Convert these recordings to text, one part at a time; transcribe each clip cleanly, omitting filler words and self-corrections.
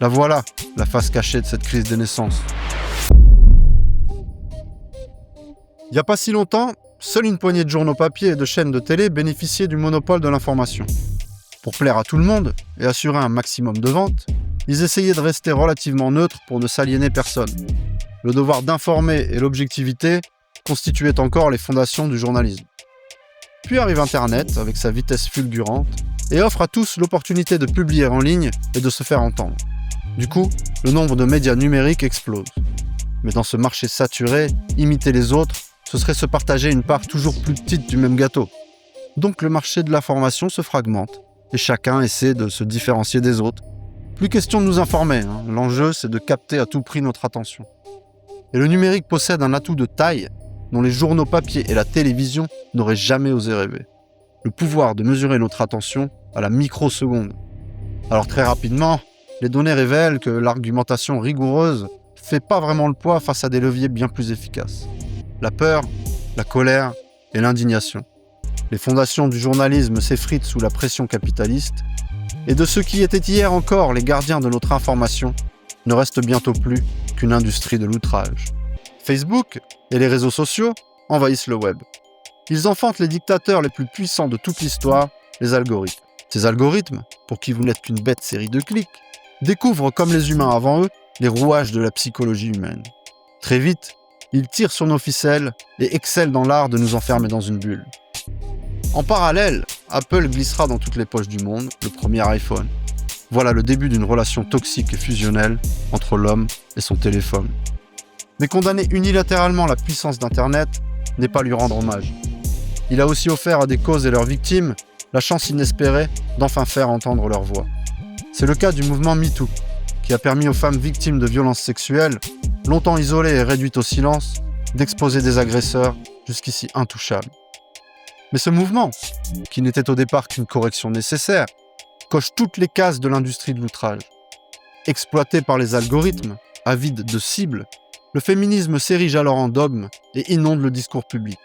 La voilà, la face cachée de cette crise des naissances. Il n'y a pas si longtemps, seule une poignée de journaux papier et de chaînes de télé bénéficiaient du monopole de l'information. Pour plaire à tout le monde et assurer un maximum de ventes, ils essayaient de rester relativement neutres pour ne s'aliéner personne. Le devoir d'informer et l'objectivité constituaient encore les fondations du journalisme. Puis arrive Internet avec sa vitesse fulgurante et offre à tous l'opportunité de publier en ligne et de se faire entendre. Du coup, le nombre de médias numériques explose. Mais dans ce marché saturé, imiter les autres, ce serait se partager une part toujours plus petite du même gâteau. Donc le marché de l'information se fragmente et chacun essaie de se différencier des autres. Plus question de nous informer, l'enjeu c'est de capter à tout prix notre attention. Et le numérique possède un atout de taille dont les journaux papier et la télévision n'auraient jamais osé rêver. Le pouvoir de mesurer notre attention à la microseconde. Alors très rapidement, les données révèlent que l'argumentation rigoureuse fait pas vraiment le poids face à des leviers bien plus efficaces. La peur, la colère et l'indignation. Les fondations du journalisme s'effritent sous la pression capitaliste, et de ceux qui étaient hier encore les gardiens de notre information, ne reste bientôt plus qu'une industrie de l'outrage. Facebook et les réseaux sociaux envahissent le web. Ils enfantent les dictateurs les plus puissants de toute l'histoire, les algorithmes. Ces algorithmes, pour qui vous n'êtes qu'une bête série de clics, découvrent comme les humains avant eux les rouages de la psychologie humaine. Très vite, ils tirent sur nos ficelles et excellent dans l'art de nous enfermer dans une bulle. En parallèle, Apple glissera dans toutes les poches du monde le premier iPhone. Voilà le début d'une relation toxique et fusionnelle entre l'homme et son téléphone. Mais condamner unilatéralement la puissance d'Internet n'est pas lui rendre hommage. Il a aussi offert à des causes et leurs victimes la chance inespérée d'enfin faire entendre leur voix. C'est le cas du mouvement MeToo, qui a permis aux femmes victimes de violences sexuelles, longtemps isolées et réduites au silence, d'exposer des agresseurs jusqu'ici intouchables. Mais ce mouvement, qui n'était au départ qu'une correction nécessaire, coche toutes les cases de l'industrie de l'outrage. Exploité par les algorithmes, avides de cibles, le féminisme s'érige alors en dogme et inonde le discours public.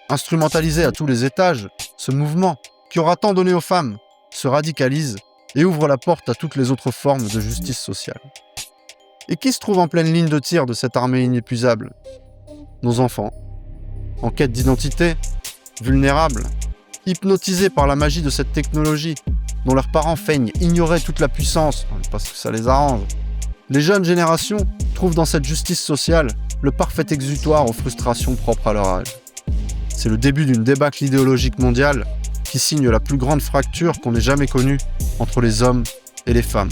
Instrumentalisé à tous les étages, ce mouvement, qui aura tant donné aux femmes, se radicalise et ouvre la porte à toutes les autres formes de justice sociale. Et qui se trouve en pleine ligne de tir de cette armée inépuisable ? Nos enfants, en quête d'identité, vulnérables, hypnotisés par la magie de cette technologie, dont leurs parents feignent ignorer toute la puissance, parce que ça les arrange. Les jeunes générations trouvent dans cette justice sociale le parfait exutoire aux frustrations propres à leur âge. C'est le début d'une débâcle idéologique mondiale qui signe la plus grande fracture qu'on ait jamais connue entre les hommes et les femmes.